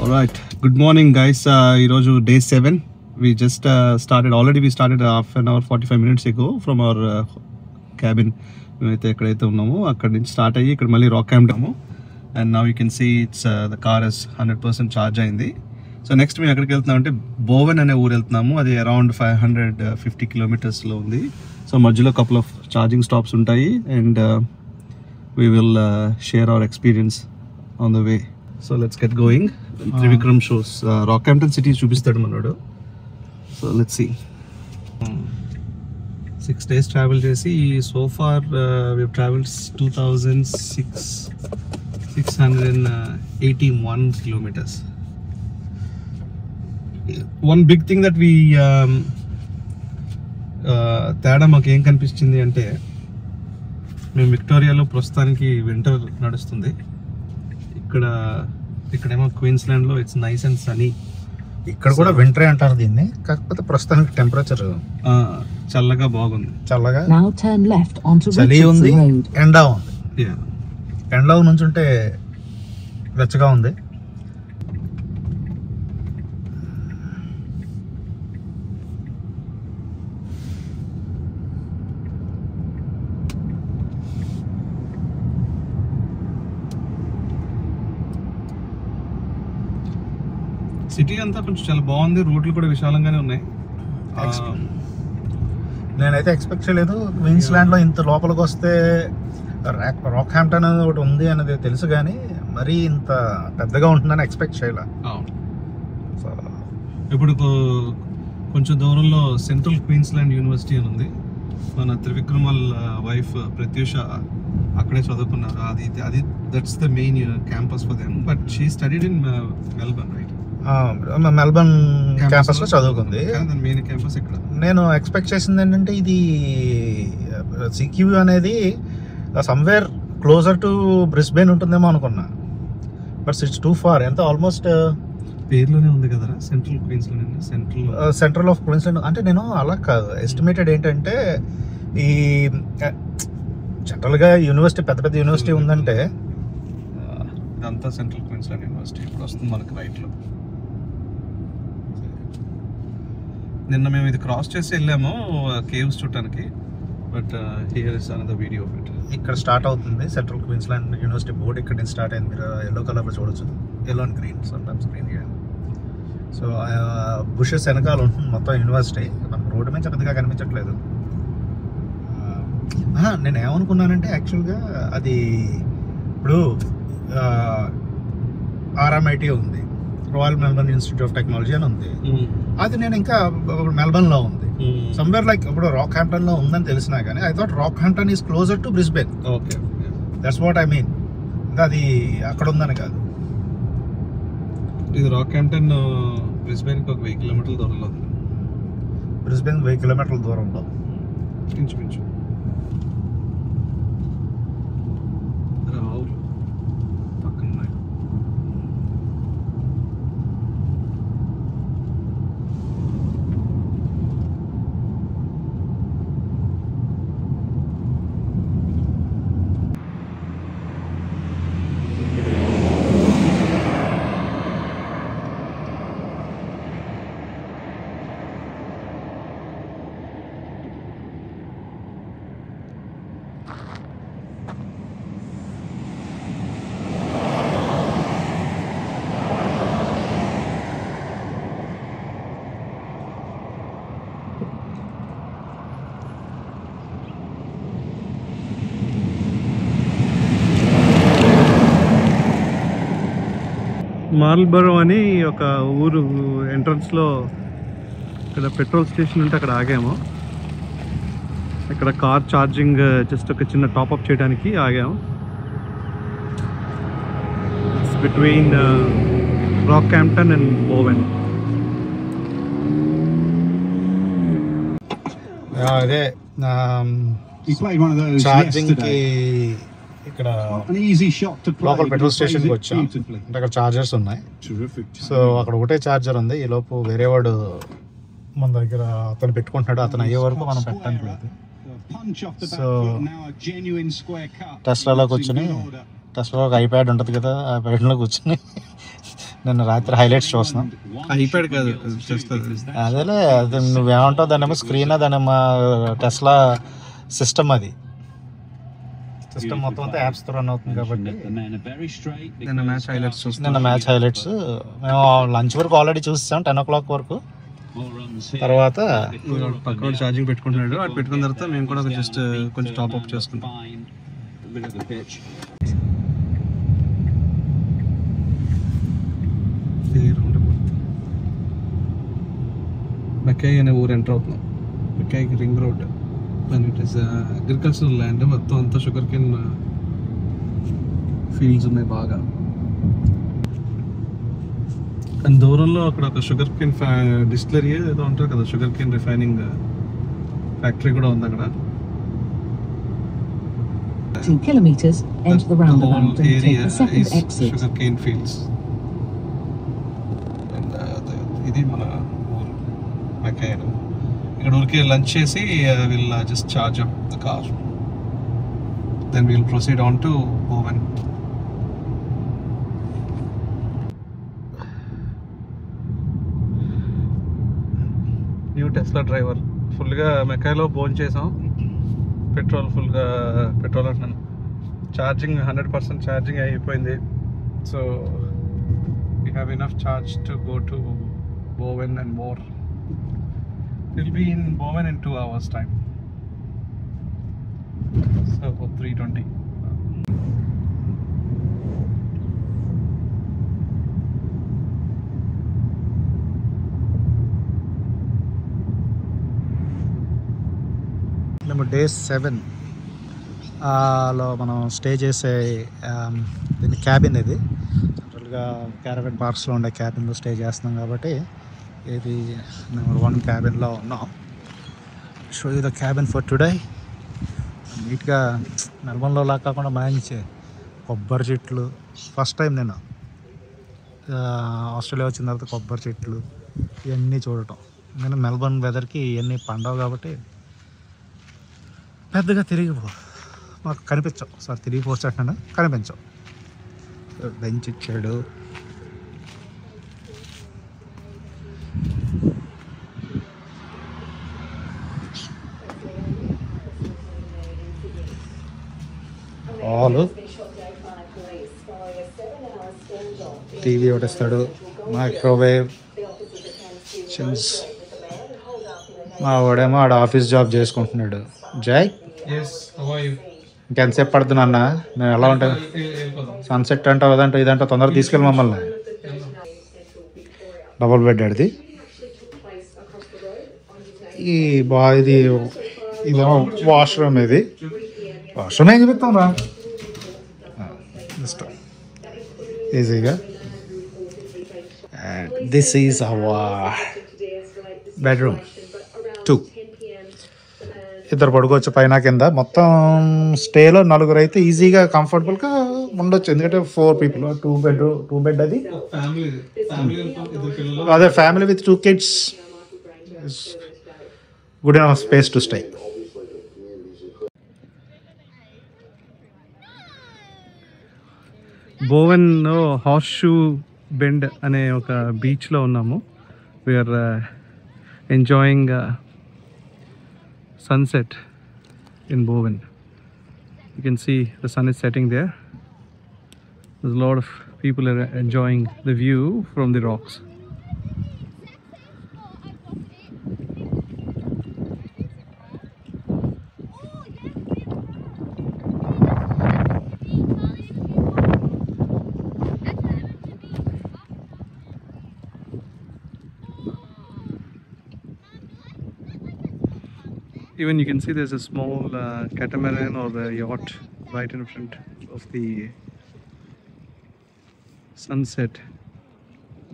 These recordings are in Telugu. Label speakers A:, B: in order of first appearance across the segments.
A: Alright, good morning guys. Iroju day 7. We just started half an hour 45 minutes ago from our cabin. మేమైతే ఎక్కడైతే ఉన్నామో అక్కడ నుంచి స్టార్ట్ అయ్యి ఇక్కడ మళ్ళీ Rockhampton and now you can see it's the car is 100% charge అయింది. సో నెక్స్ట్ మేము ఎక్కడికి వెళ్తున్నాం అంటే బోవెన్ అనే ఊరు వెళ్తున్నాము. అది అరౌండ్ 550 కిలోమీటర్స్లో ఉంది. సో మధ్యలో కపుల్ ఆఫ్ ఛార్జింగ్ స్టాప్స్ ఉంటాయి and we will share our experience on the way. So let's get going. Trivikram shows Rockhampton city చూపిస్తాడు మనోడు. So let's see. 6 days travel చేసి so far we've traveled 2681 kilometers. One big thing that we తేడా మాకు ఏం కనిపించింది అంటే మేము విక్టోరియాలో ప్రస్తుతానికి వింటర్ నడుస్తుంది. ఇక్కడేమో క్వీన్స్లాండ్లో ఇట్స్ నైస్ అండ్ సనీ.
B: ఇక్కడ కూడా వింటరే అంటారు దీన్ని, కాకపోతే ప్రస్తుతానికి టెంపరేచర్
A: చల్లగా బాగుంది.
B: చల్లగా చలి ఉంది, ఎండ ఉంది. ఎండలో నుంచి ఉంటే వెచ్చగా ఉంది.
A: సిటీ అంతా కొంచెం చాలా బాగుంది. రోడ్లు కూడా విశాలంగానే ఉన్నాయి.
B: నేనైతే ఎక్స్పెక్ట్ చేయలేదు క్వీన్స్లాండ్లో ఇంత లోపలికి వస్తే రాక్హాంప్టన్ అనేది ఒకటి ఉంది అనేది తెలుసు, కానీ మరీ ఇంత పెద్దగా ఉంటుందని ఎక్స్పెక్ట్ చేయలే.
A: సో ఇప్పుడు కొంచెం దూరంలో సెంట్రల్ క్వీన్స్లాండ్ యూనివర్సిటీ అని ఉంది. మన త్రివిక్రమ్ వాళ్ళ వైఫ్ ప్రత్యూష అక్కడే చదువుకున్నారు. అది that's the main campus for them. But she studied in Melbourne, right?
B: Melbourne campus లో చదువుకుంది.
A: మెయిన్ క్యాంపస్ ఇక్కడ.
B: నేను ఎక్స్పెక్ట్ చేసింది ఏంటంటే ఇది సిక్యూ అనేది సమ్వేర్ క్లోజర్ టు బ్రిస్బేన్ ఉంటుందేమో అనుకున్నా, బట్ ఇట్స్ టూ ఫార్. ఎంత ఆల్మోస్ట్
A: పేర్లోనే ఉంది కదా central Queensland,
B: central of Queensland. అంటే నేను అలా కాదు, ఎస్టిమేటెడ్ ఏంటంటే ఈ జనరల్గా యూనివర్సిటీ పెద్ద యూనివర్సిటీ ఉందంటే
A: ఇదంతా సెంట్రల్ క్వీన్స్లాండ్ యూనివర్సిటీ. ఇప్పుడు వస్తుంది మనకు రైట్లో. నిన్న మేము ఇది క్రాస్ చేసి వెళ్ళాము కేవ్స్ చూడటానికి. But here is another video of it.
B: ఇక్కడ స్టార్ట్ అవుతుంది సెంట్రల్ క్వీన్స్లాండ్ యూనివర్సిటీ బోర్డ్. ఇక్కడ నుంచి స్టార్ట్ అయింది. మీరు ఎల్లో కలర్లో చూడొచ్చు, yellow and green, sometimes green. So bushes వెనకాల ఉంటుంది మొత్తం యూనివర్సిటీ. మనకు రోడ్డు మీద పెద్దగా కనిపించట్లేదు. నేను ఏమనుకున్నానంటే యాక్చువల్గా అది ఇప్పుడు RMIT ఉంది, royal Melbourne institute of technology అని ఉంది. అది నేను ఇంకా మెల్బర్న్లో ఉంది సమ్వేర్ లైక్ ఇప్పుడు రాక్హాంప్టన్లో ఉందని తెలిసినా కానీ I thought Rockhampton is closer to Brisbane.
A: Okay,
B: that's what I mean. ఇంకా అది అక్కడ ఉందని కాదు.
A: ఇది రాక్హాంప్టన్ బ్రిస్బేన్కి ఒక 1000 కిలోమీటర్ల దూరంలో ఉంది.
B: బ్రిస్బేన్ 1000 కిలోమీటర్ల దూరంలో
A: ఇంచుమించు. మార్ల్బరో అని ఒక ఊరు ఎంట్రన్స్లో ఇక్కడ పెట్రోల్ స్టేషన్ ఉంటే అక్కడ ఆగాము. ఇక్కడ కార్ ఛార్జింగ్ జస్ట్ ఒక చిన్న టాప్అప్ చేయడానికి ఆగాము. It's between Rockhampton and Bowen.
B: అదే ఛార్జింగ్కి ఇక్కడ లోకల్ పెట్రోల్ స్టేషన్కి వచ్చాం. అంటే అక్కడ ఛార్జర్స్ ఉన్నాయి. సో అక్కడ ఒకటే ఛార్జర్ ఉంది. ఈ లోపు వేరే వాడు మన దగ్గర అతను పెట్టుకుంటున్నాడు. అతను అయ్యే వరకు మనం పెట్టడానికి లేదు. సో టెస్లాలో కూర్చొని, టెస్లాలో ఒక ఐప్యాడ్ ఉంటుంది కదా, ఆ ఐప్యాడ్లో కూర్చొని నిన్న రాత్రి హైలైట్స్ చూస్తున్నాం.
A: ఐప్యాడ్ కాదు చేస్తుంది.
B: అదేలే, అది నువ్వేమంటావు దానేమో స్క్రీన్, దానేమో టెస్లా సిస్టమ్. అది సిస్టమ్ మొత్తం అంతా యాప్స్తో రన్ అవుతుంది కాబట్టి.
A: నిన్న మ్యాచ్
B: హైలైట్స్ మేము లంచ్ వరకు ఆల్రెడీ చూసాం, 10 o'clock వరకు. తర్వాత
A: పక్కన ఛార్జింగ్ పెట్టుకుంటున్నాడు, అది పెట్టుకున్న తర్వాత మేము కూడా జస్ట్ కొంచెం టాప్ అప్ చేసుకుంటాం. మెక్కాయి అనే ఊరు ఎంటర్ అవుతున్నాం. మెక్కాయికి ring road, and it is agricultural land. మొత్తం అంతా షుగర్ కేన్ ఫీల్డ్స్ ఉన్నాయి బాగా. అండ్ దూరంలో అక్కడ ఒక షుగర్ కేన్ డిస్టిలరీ ఏదో ఉంటారు కదా, షుగర్ కేన్ రిఫైనింగ్ ఫ్యాక్టరీ కూడా ఉంది అక్కడ.
C: 2 kilometers enter the roundabout and take the second exit.
A: Sugar cane fields. And ఇది మన ఊరు మెక్కాయి. ఇక్కడ ఊరికే లంచ్ చేసి will just charge up the car, then will proceed on to Bowen. New Tesla driver. ఫుల్గా మెక్కాయిలో భోజనం చేసాం. పెట్రోల్ అంటున్నాను, ఛార్జింగ్ 100% ఛార్జింగ్ అయిపోయింది. So we have enough charge to go to Bowen and more. Will be in Bowen in 2 hours time. So 3:20.
B: మేము Day 7 లో మనం స్టే చేసే దీని క్యాబిన్. ఇది జనరల్గా క్యారవెన్ పార్క్స్లో ఉండే క్యాబిన్లో స్టే చేస్తున్నాం కాబట్టి ఇది నెంబర్ 1 క్యాబిన్లో ఉన్నాం. Show you the cabin for today. నీట్గా మెల్బర్న్లో లా కాకుండా మంచి కొబ్బరి చెట్లు. ఫస్ట్ టైం నేను ఆస్ట్రేలియా వచ్చిన తర్వాత కొబ్బరి చెట్లు ఇవన్నీ చూడటం. నేను మెల్బర్న్ వెదర్కి ఇవన్నీ పండవు కాబట్టి పెద్దగా మాకు కనిపించవు. సార్ తిరిగిపోవచ్చంటే కనిపించవు. బెంచ్ ఇచ్చాడు. హాలు, టీవీ ఒకటి ఇస్తాడు, మైక్రోవేవ్. మా వాడేమో ఆడ ఆఫీస్ జాబ్ చేసుకుంటున్నాడు. జై, ఇంకెంతసేపు పడుతుంది అన్న? మేము ఎలా ఉంటాం? సన్సెట్ అంటావు, అదంటావు, ఇదంటావు, తొందరగా తీసుకెళ్ళి మమ్మల్ని. డబుల్ బెడ్ అది. ఇదేమో వాష్రూమ్. వాష్రూమ్ ఏం చెప్తాం రా జస్ట్ ఈజీగా. And this is our bedroom 2. ఇద్దరు పడుకోవచ్చు పైన కింద. మొత్తం స్టేలో 4 అయితే ఈజీగా కంఫర్టబుల్గా ఉండొచ్చు. ఎందుకంటే 4 people, 2 bed అది. అదే family with 2 kids, good enough space to stay.
A: Bowen Horseshoe Bend అనే ఒక బీచ్లో ఉన్నాము. We are enjoying sunset in Bowen. You can see the sun is setting there. There's a lot of people are enjoying the view from the rocks. Even you can see there's a small catamaran or a yacht right in front of the sunset.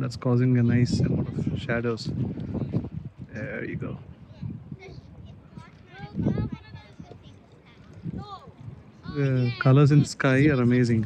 A: That's causing a nice amount of shadows. There you go. The colors in the sky are amazing.